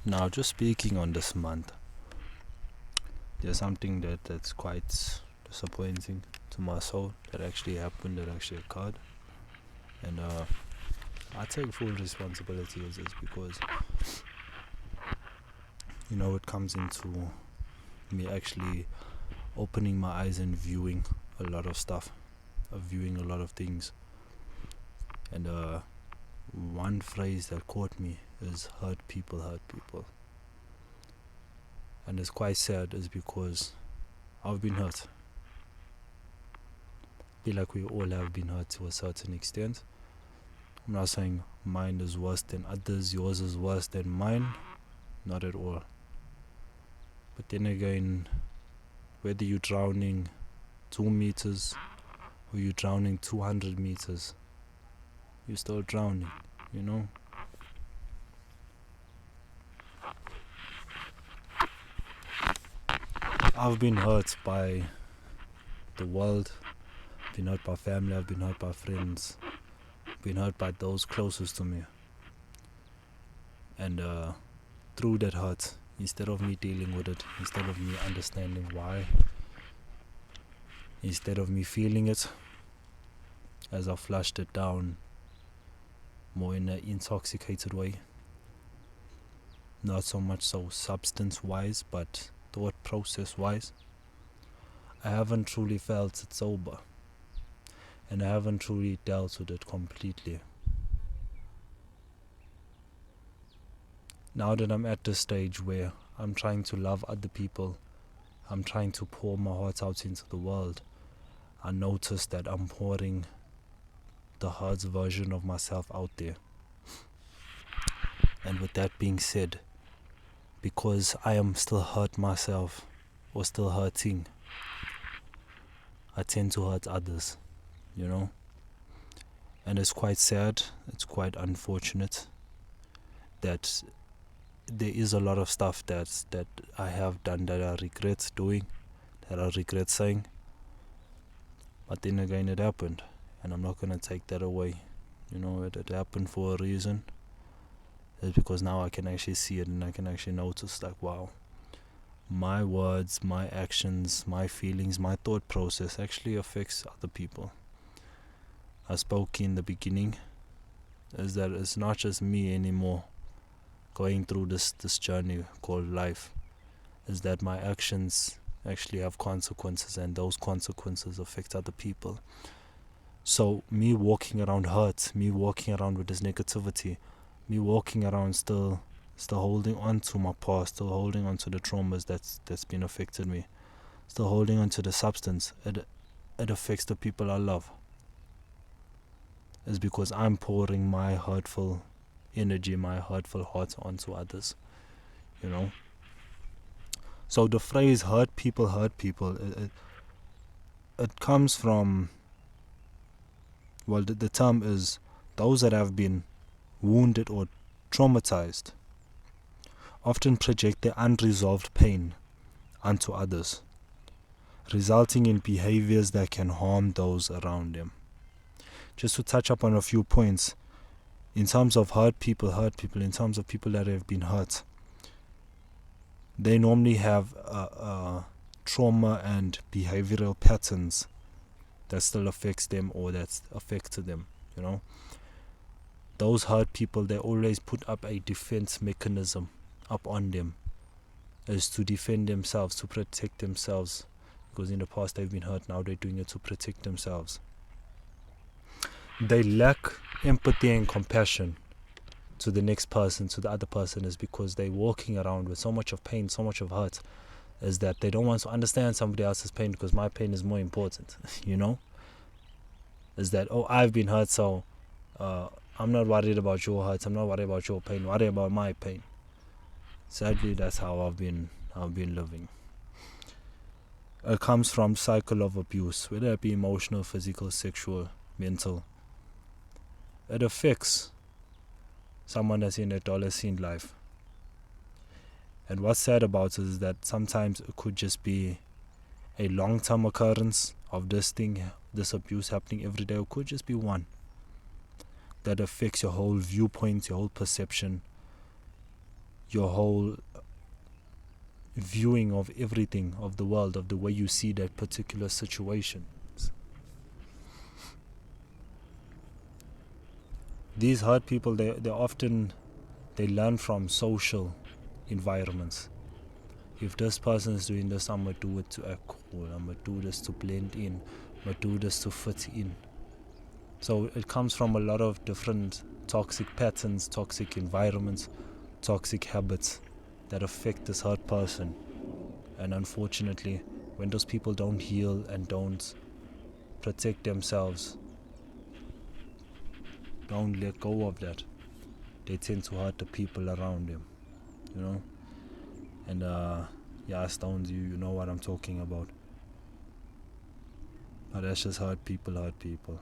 Now, just speaking on this month, there's something that's quite disappointing to my soul that actually happened, that actually occurred. And I take full responsibility of this because, it comes into me actually opening my eyes and viewing a lot of stuff, viewing a lot of things. And one phrase that caught me is hurt people. And it's quite sad is because I've been hurt. I feel like we all have been hurt to a certain extent. I'm not saying mine is worse than others, yours is worse than mine, not at all. But then again, whether you're drowning 2 meters or you're drowning 200 meters, you're still drowning, I've been hurt by the world, been hurt by family, I've been hurt by friends, been hurt by those closest to me. And through that hurt, instead of me dealing with it, instead of me understanding why, instead of me feeling it, as I flushed it down more in an intoxicated way, not so much so substance wise, but thought process wise, I haven't truly felt it sober, and I haven't truly dealt with it completely. Now that I'm at the stage where I'm trying to love other people, I'm trying to pour my heart out into the world, I notice that I'm pouring the hurt version of myself out there. And with that being said, because I am still hurt myself or still hurting, I tend to hurt others, And it's quite sad, it's quite unfortunate that there is a lot of stuff that I have done that I regret doing, that I regret saying. But then again, it happened, and I'm not going to take that away. It happened for a reason. It's because now I can actually see it and I can actually notice, like, wow, my words, my actions, my feelings, my thought process actually affects other people. I spoke in the beginning, is that it's not just me anymore going through this journey called life, is that my actions actually have consequences, and those consequences affect other people. So me walking around hurt, me walking around with this negativity, me walking around still holding on to my past, still holding on to the traumas that's been affected me, still holding on to the substance, it affects the people I love. It's because I'm pouring my hurtful energy, my hurtful heart onto others, So the phrase hurt people, it comes from, the term is those that have been wounded or traumatized often project their unresolved pain onto others, resulting in behaviors that can harm those around them. Just to touch up on a few points, in terms of hurt people, in terms of people that have been hurt, they normally have trauma and behavioral patterns that still affects them or that's affected them, Those hurt people, they always put up a defense mechanism up on them as to defend themselves, to protect themselves, because in the past they've been hurt, now they're doing it to protect themselves. They lack empathy and compassion to the next person, to the other person, is because they're walking around with so much of pain, so much of hurt, is that they don't want to understand somebody else's pain because my pain is more important, Is that, I've been hurt, so I'm not worried about your hurt, I'm not worried about your pain, worry about my pain. Sadly, that's how I've been living. It comes from cycle of abuse, whether it be emotional, physical, sexual, mental. It affects someone that's in adolescent life. And what's sad about it is that sometimes it could just be a long-term occurrence of this abuse happening every day. It could just be one that affects your whole viewpoint, your whole perception, your whole viewing of everything, of the world, of the way you see that particular situation. These hurt people, they often, they learn from social environments. If this person is doing this, I'm gonna do it to act cool, I'm gonna do this to blend in, I'm gonna do this to fit in. So it comes from a lot of different toxic patterns, toxic environments, toxic habits that affect this hurt person. And unfortunately, when those people don't heal and don't protect themselves, don't let go of that, they tend to hurt the people around them, you know. And yeah, Stones, you know what I'm talking about. But that's just hurt people.